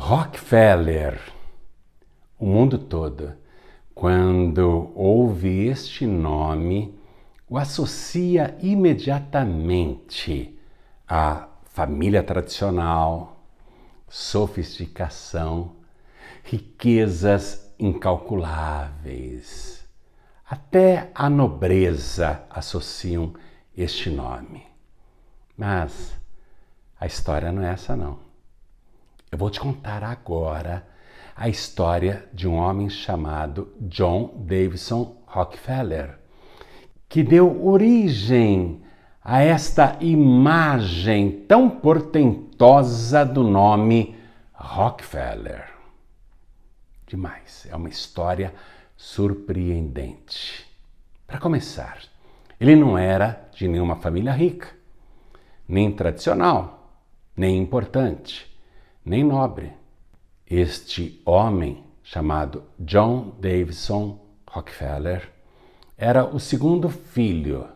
Rockefeller, o mundo todo, quando ouve este nome, o associa imediatamente à família tradicional, sofisticação, riquezas incalculáveis. Até a nobreza associam este nome. Mas a história não é essa, não. Eu vou te contar agora a história de um homem chamado John Davison Rockefeller, que deu origem a esta imagem tão portentosa do nome Rockefeller. Demais, é uma história surpreendente. Para começar, ele não era de nenhuma família rica, nem tradicional, nem importante, nem nobre. Este homem, chamado John Davison Rockefeller, era o segundo filho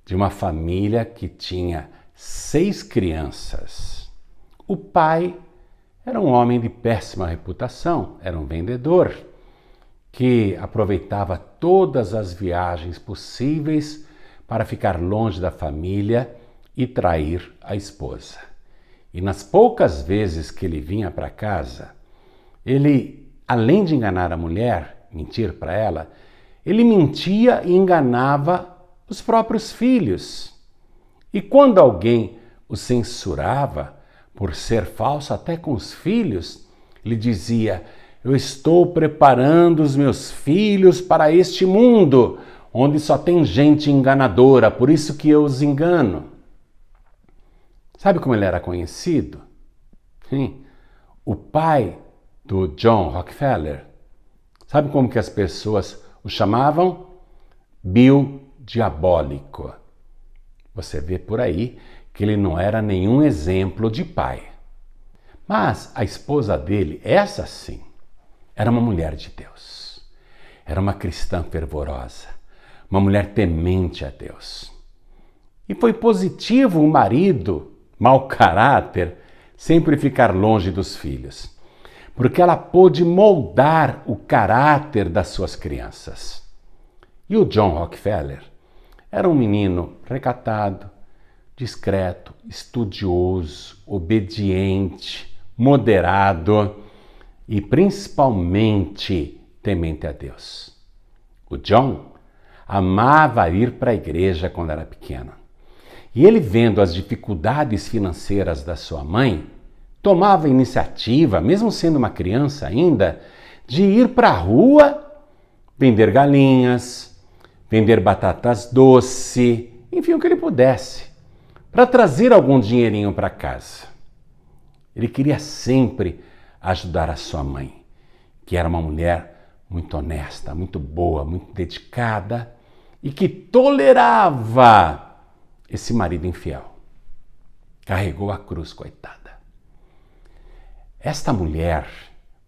de uma família que tinha 6 crianças. O pai era um homem de péssima reputação, era um vendedor que aproveitava todas as viagens possíveis para ficar longe da família e trair a esposa. E nas poucas vezes que ele vinha para casa, ele, além de enganar a mulher, mentir para ela, ele mentia e enganava os próprios filhos. E quando alguém o censurava por ser falso até com os filhos, ele dizia: eu estou preparando os meus filhos para este mundo, onde só tem gente enganadora, por isso que eu os engano. Sabe como ele era conhecido? Sim. O pai do John Rockefeller, sabe como que as pessoas o chamavam? Bill Diabólico. Você vê por aí que ele não era nenhum exemplo de pai. Mas a esposa dele, essa sim, era uma mulher de Deus. Era uma cristã fervorosa, uma mulher temente a Deus. E foi positivo o marido, mau caráter, sempre ficar longe dos filhos, porque ela pôde moldar o caráter das suas crianças. E o John Rockefeller era um menino recatado, discreto, estudioso, obediente, moderado e principalmente temente a Deus. O John amava ir para a igreja quando era pequeno. E ele, vendo as dificuldades financeiras da sua mãe, tomava a iniciativa, mesmo sendo uma criança ainda, de ir para a rua vender galinhas, vender batatas doce, enfim, o que ele pudesse, para trazer algum dinheirinho para casa. Ele queria sempre ajudar a sua mãe, que era uma mulher muito honesta, muito boa, muito dedicada e que tolerava esse marido infiel. Carregou a cruz, coitada. Esta mulher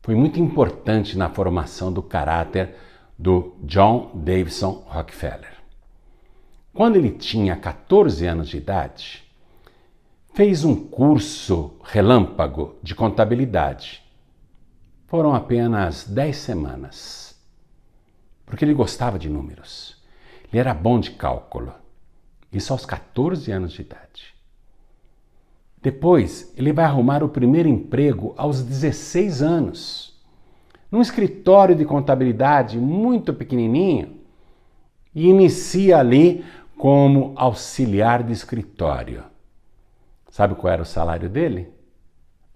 foi muito importante na formação do caráter do John Davison Rockefeller. Quando ele tinha 14 anos de idade, fez um curso relâmpago de contabilidade. Foram apenas 10 semanas, porque ele gostava de números. Ele era bom de cálculo. Isso aos 14 anos de idade. Depois, ele vai arrumar o primeiro emprego aos 16 anos, num escritório de contabilidade muito pequenininho, e inicia ali como auxiliar de escritório. Sabe qual era o salário dele?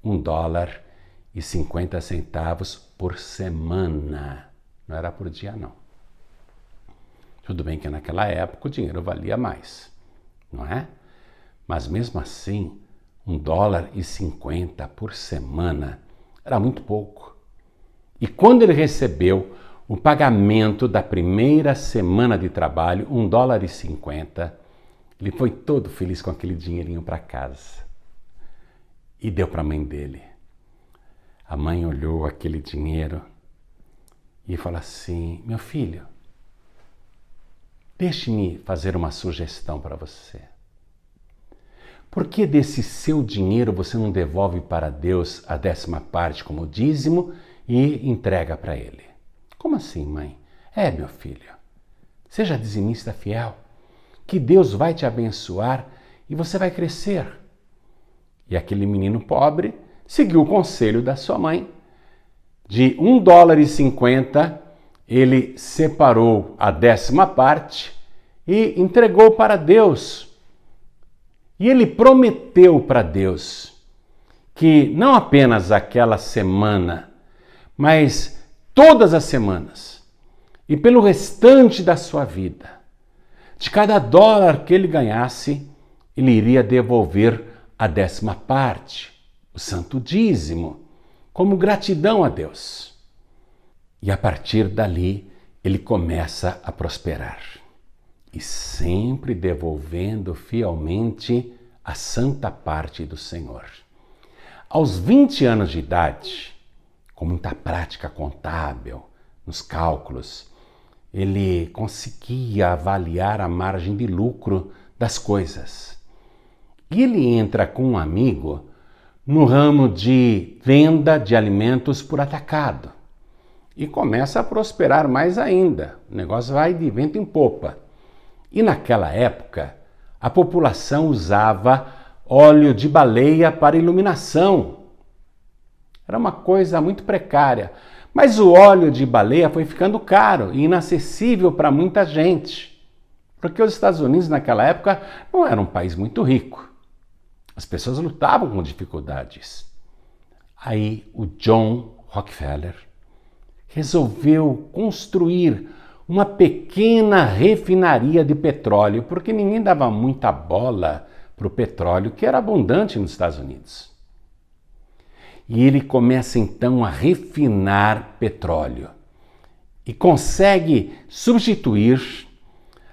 $1,50 por semana. Não era por dia, não. Tudo bem que naquela época o dinheiro valia mais, não é? Mas mesmo assim, $1,50 por semana era muito pouco. E quando ele recebeu o pagamento da primeira semana de trabalho, $1,50, ele foi todo feliz com aquele dinheirinho para casa. E deu para a mãe dele. A mãe olhou aquele dinheiro e falou assim: meu filho, deixe-me fazer uma sugestão para você. Por que desse seu dinheiro você não devolve para Deus a 10ª parte como dízimo e entrega para Ele? Como assim, mãe? Meu filho, seja dizimista fiel, que Deus vai te abençoar e você vai crescer. E aquele menino pobre seguiu o conselho da sua mãe. De $1,50, ele separou a 10ª parte e entregou para Deus. E ele prometeu para Deus que não apenas aquela semana, mas todas as semanas e pelo restante da sua vida, de cada dólar que ele ganhasse, ele iria devolver a 10ª parte, o santo dízimo, como gratidão a Deus. E a partir dali, ele começa a prosperar. E sempre devolvendo fielmente a santa parte do Senhor. Aos 20 anos de idade, com muita prática contábil, nos cálculos, ele conseguia avaliar a margem de lucro das coisas. E ele entra com um amigo no ramo de venda de alimentos por atacado. E começa a prosperar mais ainda. O negócio vai de vento em popa. E naquela época, a população usava óleo de baleia para iluminação. Era uma coisa muito precária. Mas o óleo de baleia foi ficando caro e inacessível para muita gente. Porque os Estados Unidos, naquela época, não era um país muito rico. As pessoas lutavam com dificuldades. Aí o John Rockefeller resolveu construir uma pequena refinaria de petróleo, porque ninguém dava muita bola para o petróleo, que era abundante nos Estados Unidos. E ele começa então a refinar petróleo e consegue substituir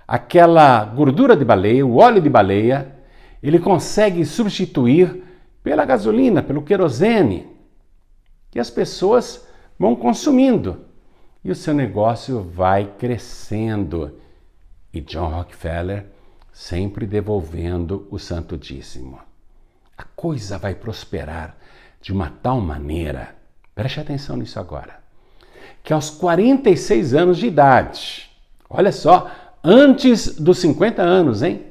aquela gordura de baleia, o óleo de baleia, ele consegue substituir pela gasolina, pelo querosene. E as pessoas vão consumindo. E o seu negócio vai crescendo. E John Rockefeller sempre devolvendo o santo dízimo. A coisa vai prosperar de uma tal maneira, preste atenção nisso agora, que aos 46 anos de idade, olha só, antes dos 50 anos, hein?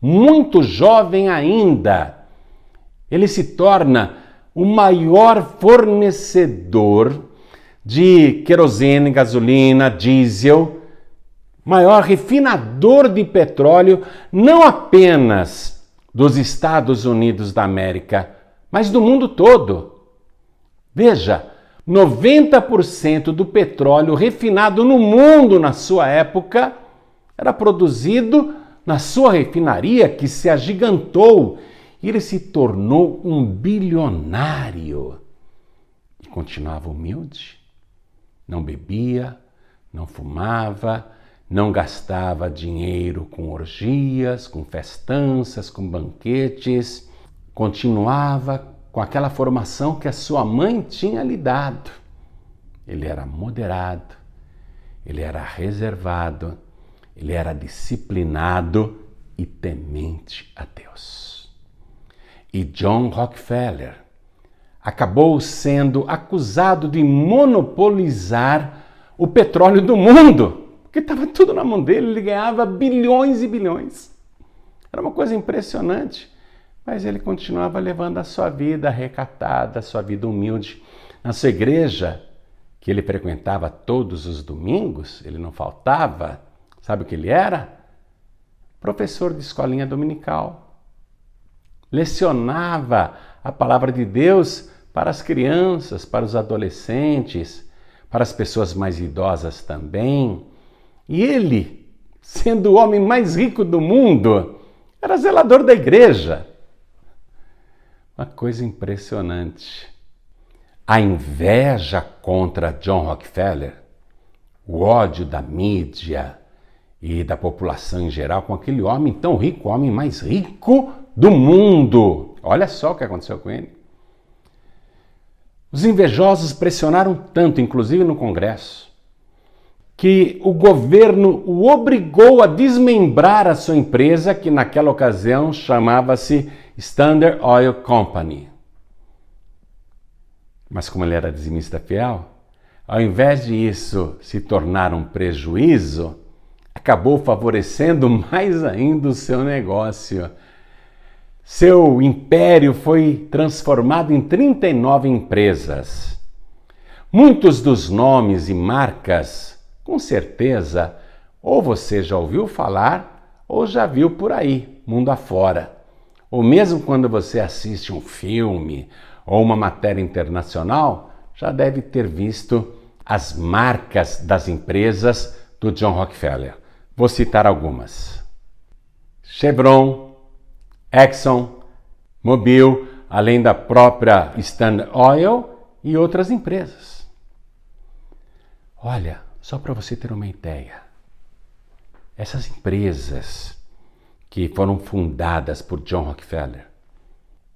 Muito jovem ainda, ele se torna o maior fornecedor de querosene, gasolina, diesel, maior refinador de petróleo, não apenas dos Estados Unidos da América, mas do mundo todo. Veja, 90% do petróleo refinado no mundo na sua época era produzido na sua refinaria, que se agigantou, e ele se tornou um bilionário. E continuava humilde, não bebia, não fumava, não gastava dinheiro com orgias, com festanças, com banquetes, continuava com aquela formação que a sua mãe tinha lhe dado. Ele era moderado, ele era reservado, ele era disciplinado e temente a Deus. E John Rockefeller acabou sendo acusado de monopolizar o petróleo do mundo, porque estava tudo na mão dele, ele ganhava bilhões e bilhões. Era uma coisa impressionante, mas ele continuava levando a sua vida recatada, a sua vida humilde. Na sua igreja, que ele frequentava todos os domingos, ele não faltava. Sabe o que ele era? Professor de escolinha dominical. Lecionava a palavra de Deus para as crianças, para os adolescentes, para as pessoas mais idosas também. E ele, sendo o homem mais rico do mundo, era zelador da igreja. Uma coisa impressionante. A inveja contra John Rockefeller, o ódio da mídia e da população em geral com aquele homem tão rico, o homem mais rico do mundo. Olha só o que aconteceu com ele. Os invejosos pressionaram tanto, inclusive no Congresso, que o governo o obrigou a desmembrar a sua empresa, que naquela ocasião chamava-se Standard Oil Company. Mas como ele era dizimista fiel, ao invés de isso se tornar um prejuízo, acabou favorecendo mais ainda o seu negócio. Seu império foi transformado em 39 empresas. Muitos dos nomes e marcas, com certeza, ou você já ouviu falar ou já viu por aí, mundo afora. Ou mesmo quando você assiste um filme ou uma matéria internacional, já deve ter visto as marcas das empresas do John Rockefeller. Vou citar algumas: Chevron, Exxon, Mobil, além da própria Standard Oil e outras empresas. Olha, só para você ter uma ideia, essas empresas que foram fundadas por John Rockefeller,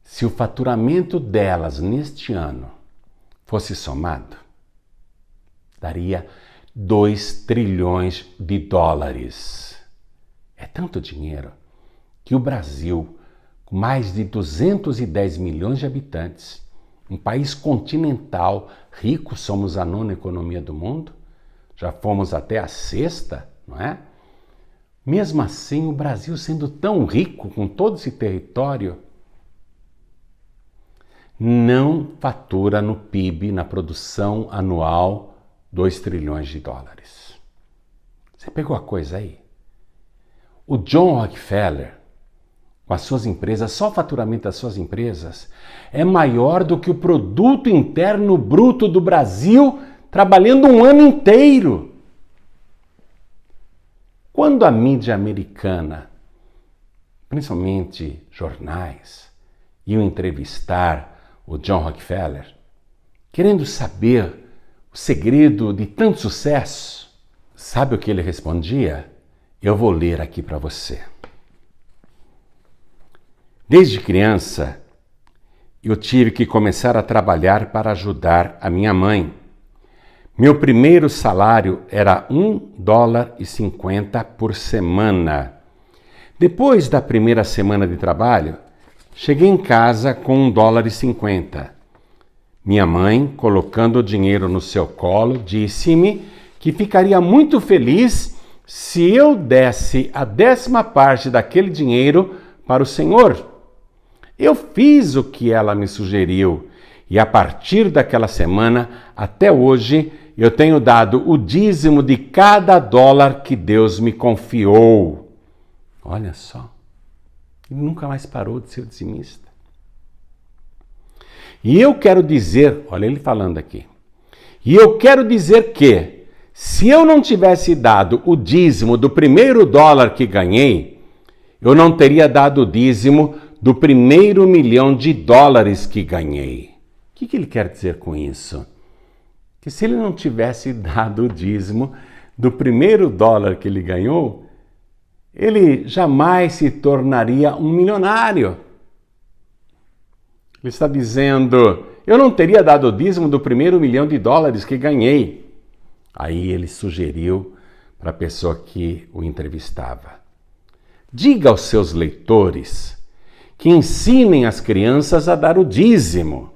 se o faturamento delas neste ano fosse somado, daria 2 trilhões de dólares. É tanto dinheiro que o Brasil, com mais de 210 milhões de habitantes, um país continental, rico, somos a 9ª economia do mundo, já fomos até a 6ª, não é? Mesmo assim, o Brasil sendo tão rico, com todo esse território, não fatura no PIB, na produção anual, 2 trilhões de dólares. Você pegou a coisa aí? O John Rockefeller, com as suas empresas, só o faturamento das suas empresas, é maior do que o produto interno bruto do Brasil trabalhando um ano inteiro. Quando a mídia americana, principalmente jornais, iam entrevistar o John Rockefeller, querendo saber o segredo de tanto sucesso, sabe o que ele respondia? Eu vou ler aqui para você. Desde criança, eu tive que começar a trabalhar para ajudar a minha mãe. Meu primeiro salário era $1,50 por semana. Depois da primeira semana de trabalho, cheguei em casa com $1,50. Minha mãe, colocando o dinheiro no seu colo, disse-me que ficaria muito feliz se eu desse a 10ª parte daquele dinheiro para o Senhor. Eu fiz o que ela me sugeriu e a partir daquela semana até hoje eu tenho dado o dízimo de cada dólar que Deus me confiou. Olha só, ele nunca mais parou de ser dizimista. E eu quero dizer, olha ele falando aqui, e eu quero dizer que se eu não tivesse dado o dízimo do primeiro dólar que ganhei, eu não teria dado o dízimo do primeiro $1 milhão que ganhei. O que ele quer dizer com isso? Que se ele não tivesse dado o dízimo do primeiro dólar que ele ganhou, ele jamais se tornaria um milionário. Ele está dizendo, eu não teria dado o dízimo do primeiro $1 milhão que ganhei. Aí ele sugeriu para a pessoa que o entrevistava: diga aos seus leitores que ensinem as crianças a dar o dízimo,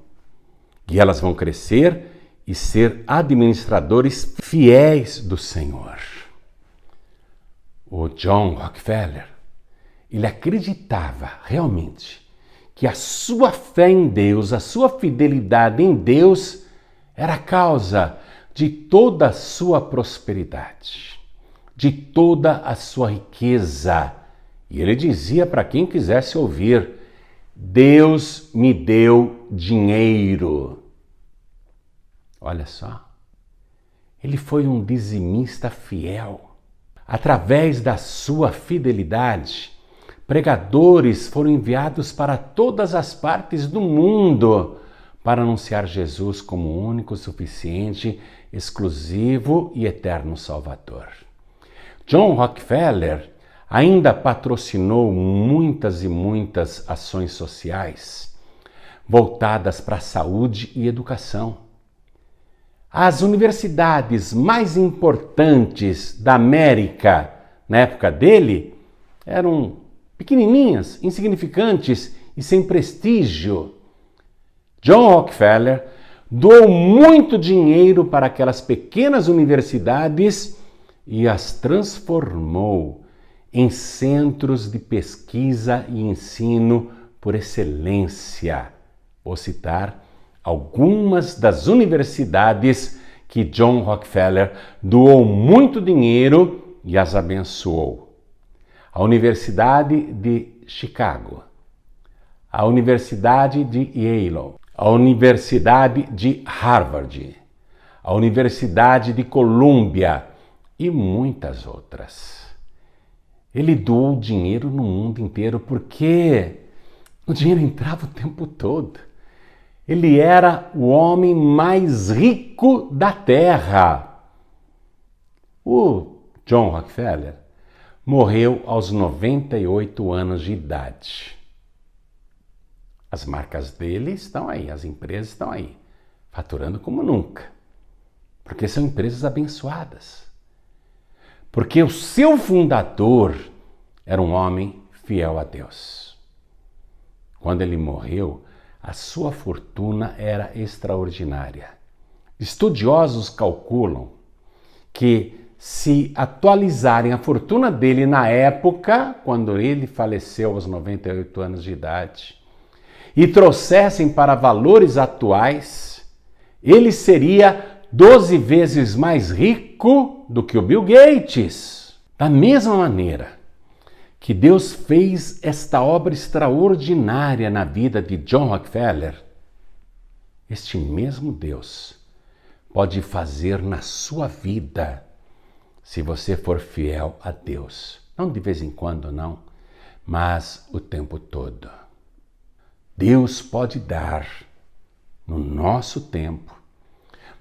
e elas vão crescer e ser administradores fiéis do Senhor. O John Rockefeller, ele acreditava realmente que a sua fé em Deus, a sua fidelidade em Deus era a causa de toda a sua prosperidade, de toda a sua riqueza. E ele dizia para quem quisesse ouvir: Deus me deu dinheiro. Olha só, ele foi um dizimista fiel. Através da sua fidelidade, pregadores foram enviados para todas as partes do mundo para anunciar Jesus como o único, suficiente, exclusivo e eterno Salvador. John Rockefeller ainda patrocinou muitas e muitas ações sociais voltadas para a saúde e educação. As universidades mais importantes da América na época dele eram pequenininhas, insignificantes e sem prestígio. John Rockefeller doou muito dinheiro para aquelas pequenas universidades e as transformou em centros de pesquisa e ensino por excelência. Vou citar algumas das universidades que John Rockefeller doou muito dinheiro e as abençoou. A Universidade de Chicago, a Universidade de Yale, a Universidade de Harvard, a Universidade de Colômbia e muitas outras. Ele doou dinheiro no mundo inteiro porque o dinheiro entrava o tempo todo. Ele era o homem mais rico da Terra. O John Rockefeller morreu aos 98 anos de idade. As marcas dele estão aí, as empresas estão aí, faturando como nunca. Porque são empresas abençoadas. Porque o seu fundador era um homem fiel a Deus. Quando ele morreu, a sua fortuna era extraordinária. Estudiosos calculam que, se atualizarem a fortuna dele na época, quando ele faleceu aos 98 anos de idade, e trouxessem para valores atuais, ele seria 12 vezes mais rico do que o Bill Gates. Da mesma maneira que Deus fez esta obra extraordinária na vida de John Rockefeller, este mesmo Deus pode fazer na sua vida, se você for fiel a Deus. Não de vez em quando, não, mas o tempo todo. Deus pode dar, no nosso tempo,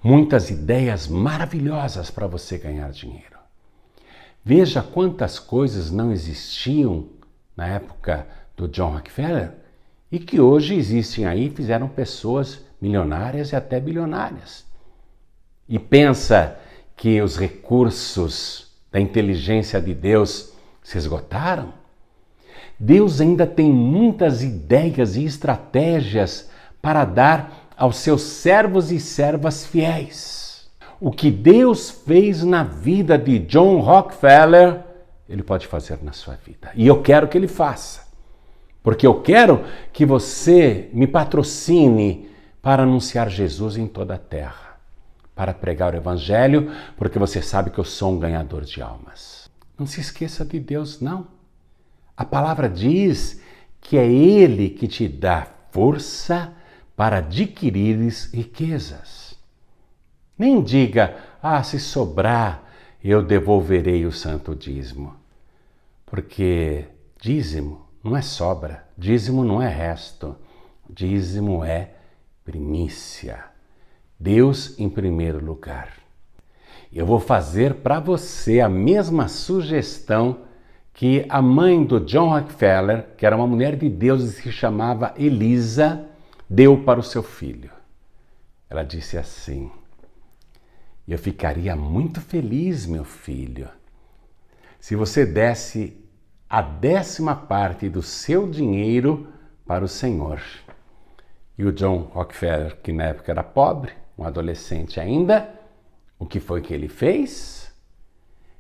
muitas ideias maravilhosas para você ganhar dinheiro. Veja quantas coisas não existiam na época do John Rockefeller e que hoje existem aí e fizeram pessoas milionárias e até bilionárias. E pensa que os recursos da inteligência de Deus se esgotaram? Deus ainda tem muitas ideias e estratégias para dar aos seus servos e servas fiéis. O que Deus fez na vida de John Rockefeller, Ele pode fazer na sua vida. E eu quero que Ele faça. Porque eu quero que você me patrocine para anunciar Jesus em toda a terra. Para pregar o Evangelho, porque você sabe que eu sou um ganhador de almas. Não se esqueça de Deus, não. A palavra diz que é Ele que te dá força para adquirires riquezas. Nem diga, se sobrar, eu devolverei o santo dízimo. Porque dízimo não é sobra, dízimo não é resto, dízimo é primícia. Deus em primeiro lugar. Eu vou fazer para você a mesma sugestão que a mãe do John Rockefeller, que era uma mulher de Deus e se chamava Elisa, deu para o seu filho. Ela disse assim: eu ficaria muito feliz, meu filho, se você desse a 10ª parte do seu dinheiro para o Senhor. E o John Rockefeller, que na época era pobre, um adolescente ainda, o que foi que ele fez?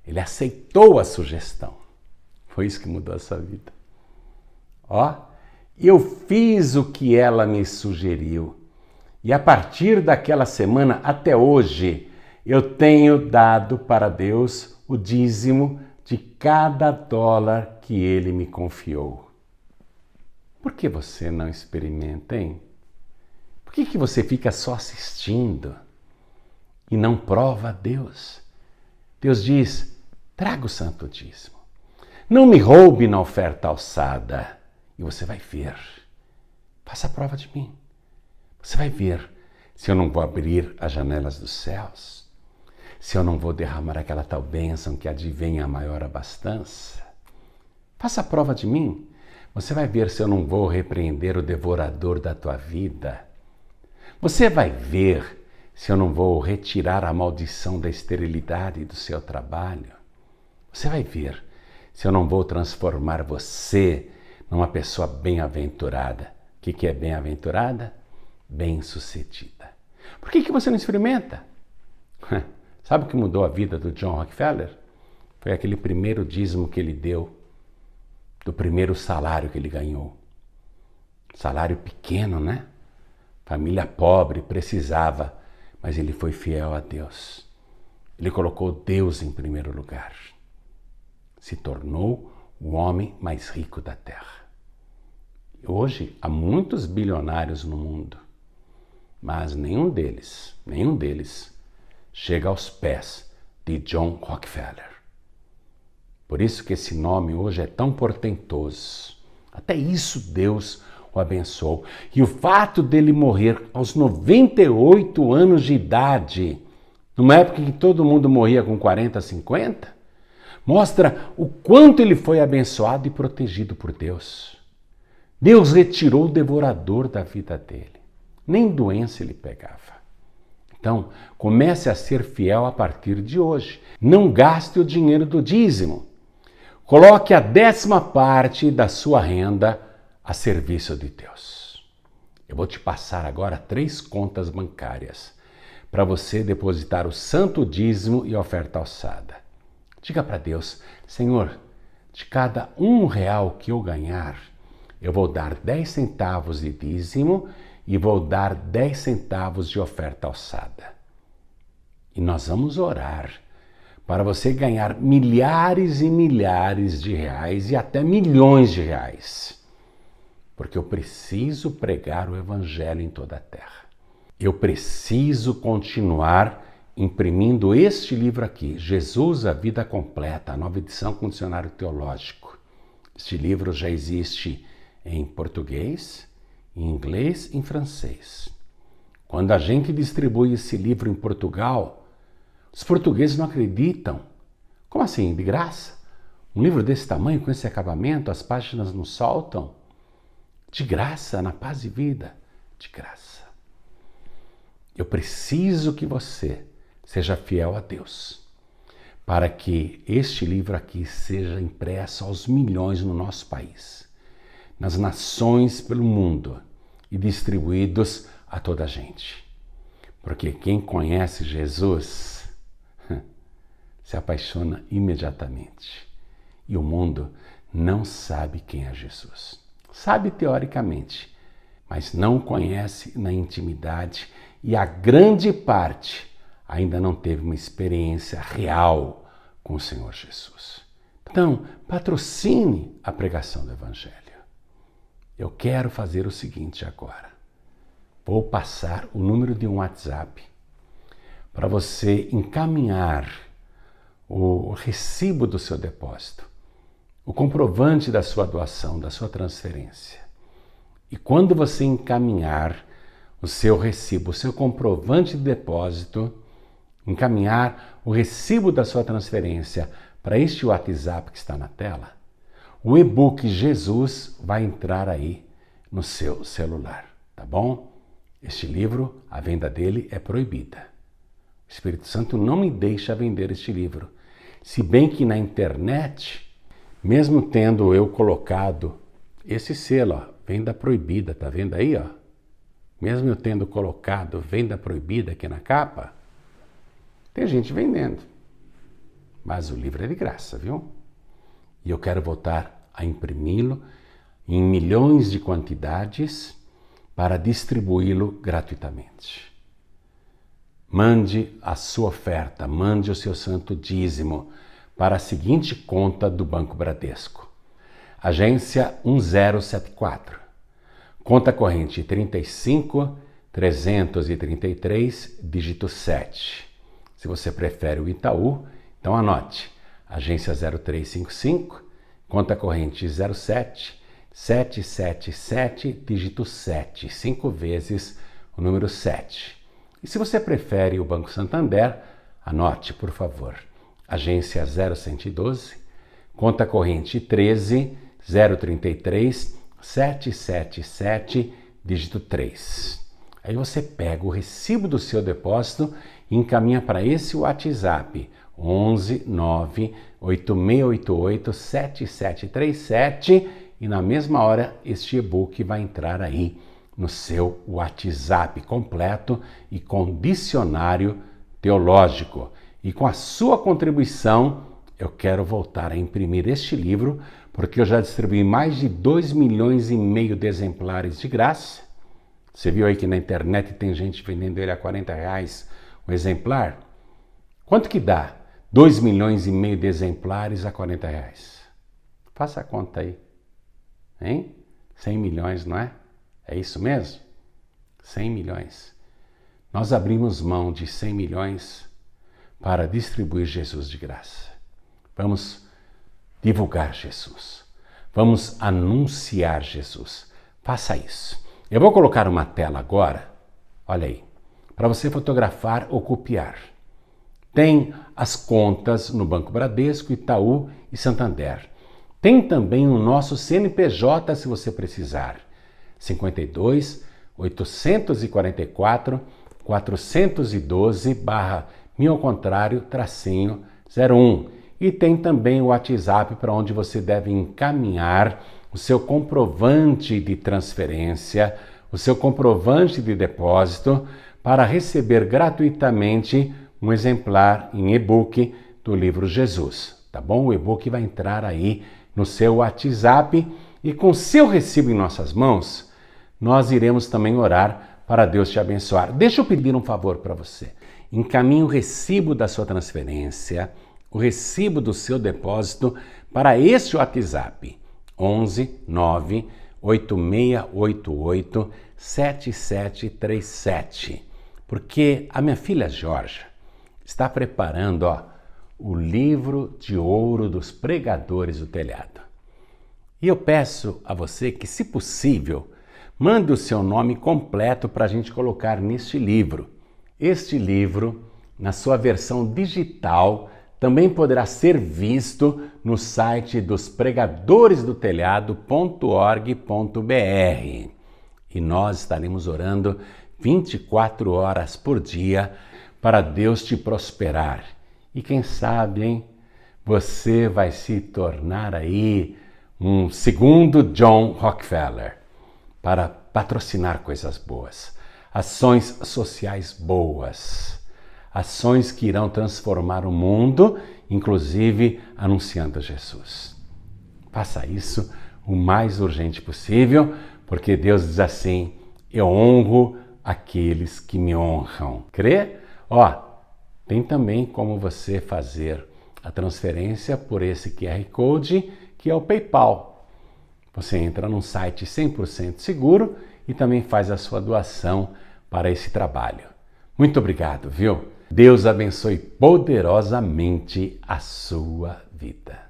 Ele aceitou a sugestão. Foi isso que mudou a sua vida. Eu fiz o que ela me sugeriu. E a partir daquela semana até hoje, eu tenho dado para Deus o dízimo de cada dólar que Ele me confiou. Por que você não experimenta, hein? Por que você fica só assistindo e não prova a Deus? Deus diz, traga o santo dízimo. Não me roube na oferta alçada. E você vai ver. Faça a prova de mim. Você vai ver se eu não vou abrir as janelas dos céus. Se eu não vou derramar aquela tal bênção que advém a maior abastança. Faça a prova de mim. Você vai ver se eu não vou repreender o devorador da tua vida. Você vai ver se eu não vou retirar a maldição da esterilidade do seu trabalho. Você vai ver se eu não vou transformar você numa pessoa bem-aventurada. O que é bem-aventurada? Bem-sucedida. Por que você não experimenta? Sabe o que mudou a vida do John Rockefeller? Foi aquele primeiro dízimo que ele deu, do primeiro salário que ele ganhou. Salário pequeno, né? Família pobre, precisava, mas ele foi fiel a Deus. Ele colocou Deus em primeiro lugar. Se tornou o homem mais rico da terra. Hoje, há muitos bilionários no mundo, mas nenhum deles chega aos pés de John Rockefeller. Por isso que esse nome hoje é tão portentoso. Até isso Deus o abençoou. E o fato dele morrer aos 98 anos de idade, numa época em que todo mundo morria com 40, 50, mostra o quanto ele foi abençoado e protegido por Deus. Deus retirou o devorador da vida dele. Nem doença ele pegava. Então, comece a ser fiel a partir de hoje. Não gaste o dinheiro do dízimo. Coloque a 10ª parte da sua renda a serviço de Deus. Eu vou te passar agora 3 contas bancárias para você depositar o santo dízimo e a oferta alçada. Diga para Deus: Senhor, de cada R$1 que eu ganhar, eu vou dar 10 centavos de dízimo e vou dar 10 centavos de oferta alçada. E nós vamos orar para você ganhar milhares e milhares de reais e até milhões de reais. Porque eu preciso pregar o Evangelho em toda a terra. Eu preciso continuar imprimindo este livro aqui, Jesus, a Vida Completa, a nova edição com dicionário teológico. Este livro já existe em português, em inglês e em francês. Quando a gente distribui esse livro em Portugal, os portugueses não acreditam. Como assim, de graça? Um livro desse tamanho, com esse acabamento, as páginas não saltam? De graça, na paz e vida, de graça. Eu preciso que você seja fiel a Deus, para que este livro aqui seja impresso aos milhões no nosso país, nas nações pelo mundo e distribuídos a toda a gente. Porque quem conhece Jesus se apaixona imediatamente. E o mundo não sabe quem é Jesus. Sabe teoricamente, mas não conhece na intimidade e a grande parte ainda não teve uma experiência real com o Senhor Jesus. Então, patrocine a pregação do Evangelho. Eu quero fazer o seguinte agora. Vou passar o número de um WhatsApp para você encaminhar o recibo do seu depósito, o comprovante da sua doação, da sua transferência. E quando você encaminhar o seu recibo, o seu comprovante de depósito, encaminhar o recibo da sua transferência para este WhatsApp que está na tela, o e-book Jesus vai entrar aí no seu celular, tá bom? Este livro, a venda dele é proibida. O Espírito Santo não me deixa vender este livro. Se bem que na internet, mesmo tendo eu colocado esse selo, ó, venda proibida, tá vendo aí, ó? Mesmo eu tendo colocado venda proibida aqui na capa, tem gente vendendo. Mas o livro é de graça, viu? E eu quero voltar a imprimi-lo em milhões de quantidades para distribuí-lo gratuitamente. Mande a sua oferta, mande o seu santo dízimo para a seguinte conta do Banco Bradesco. Agência 1074. Conta corrente 35.333, dígito 7. Se você prefere o Itaú, então anote. Agência 0355, conta corrente 07.777, dígito 7. 5 vezes o número 7. E se você prefere o Banco Santander, anote, por favor. Agência 0112, conta corrente 13.033, 777, dígito 3. Aí você pega o recibo do seu depósito e encaminha para esse WhatsApp, 11 9 8688 7737, e na mesma hora este e-book vai entrar aí no seu WhatsApp completo e com dicionário teológico. E com a sua contribuição, eu quero voltar a imprimir este livro, porque eu já distribuí mais de 2,5 milhões de exemplares de graça. Você viu aí que na internet tem gente vendendo ele a R$40 o exemplar? Quanto que dá 2,5 milhões de exemplares a R$40? Faça a conta aí. Hein? 100 milhões, não é? É isso mesmo? 100 milhões. Nós abrimos mão de 100 milhões para distribuir Jesus de graça. Vamos divulgar Jesus. Vamos anunciar Jesus. Faça isso. Eu vou colocar uma tela agora, olha aí, para você fotografar ou copiar. Tem as contas no Banco Bradesco, Itaú e Santander. Tem também o nosso CNPJ se você precisar. 52 844 412 /1000 ao contrário, tracinho 01. E tem também o WhatsApp para onde você deve encaminhar o seu comprovante de transferência, o seu comprovante de depósito para receber gratuitamente um exemplar em e-book do livro Jesus, tá bom? O e-book vai entrar aí no seu WhatsApp e com seu recibo em nossas mãos, nós iremos também orar para Deus te abençoar. Deixa eu pedir um favor para você. Encaminhe o recibo da sua transferência, o recibo do seu depósito para este WhatsApp, 11 9 8688 7737. Porque a minha filha Georgia está preparando o livro de ouro dos pregadores do telhado. E eu peço a você que, se possível, mande o seu nome completo para a gente colocar neste livro. Este livro, na sua versão digital, também poderá ser visto no site dos pregadoresdotelhado.org.br. E nós estaremos orando 24 horas por dia para Deus te prosperar. E quem sabe, hein? Você vai se tornar aí um segundo John Rockefeller para patrocinar coisas boas, ações sociais boas, ações que irão transformar o mundo, inclusive anunciando Jesus. Faça isso o mais urgente possível, porque Deus diz assim: eu honro aqueles que me honram. Crê? Tem também como você fazer a transferência por esse QR Code, que é o PayPal. Você entra num site 100% seguro e também faz a sua doação para esse trabalho. Muito obrigado, viu? Deus abençoe poderosamente a sua vida.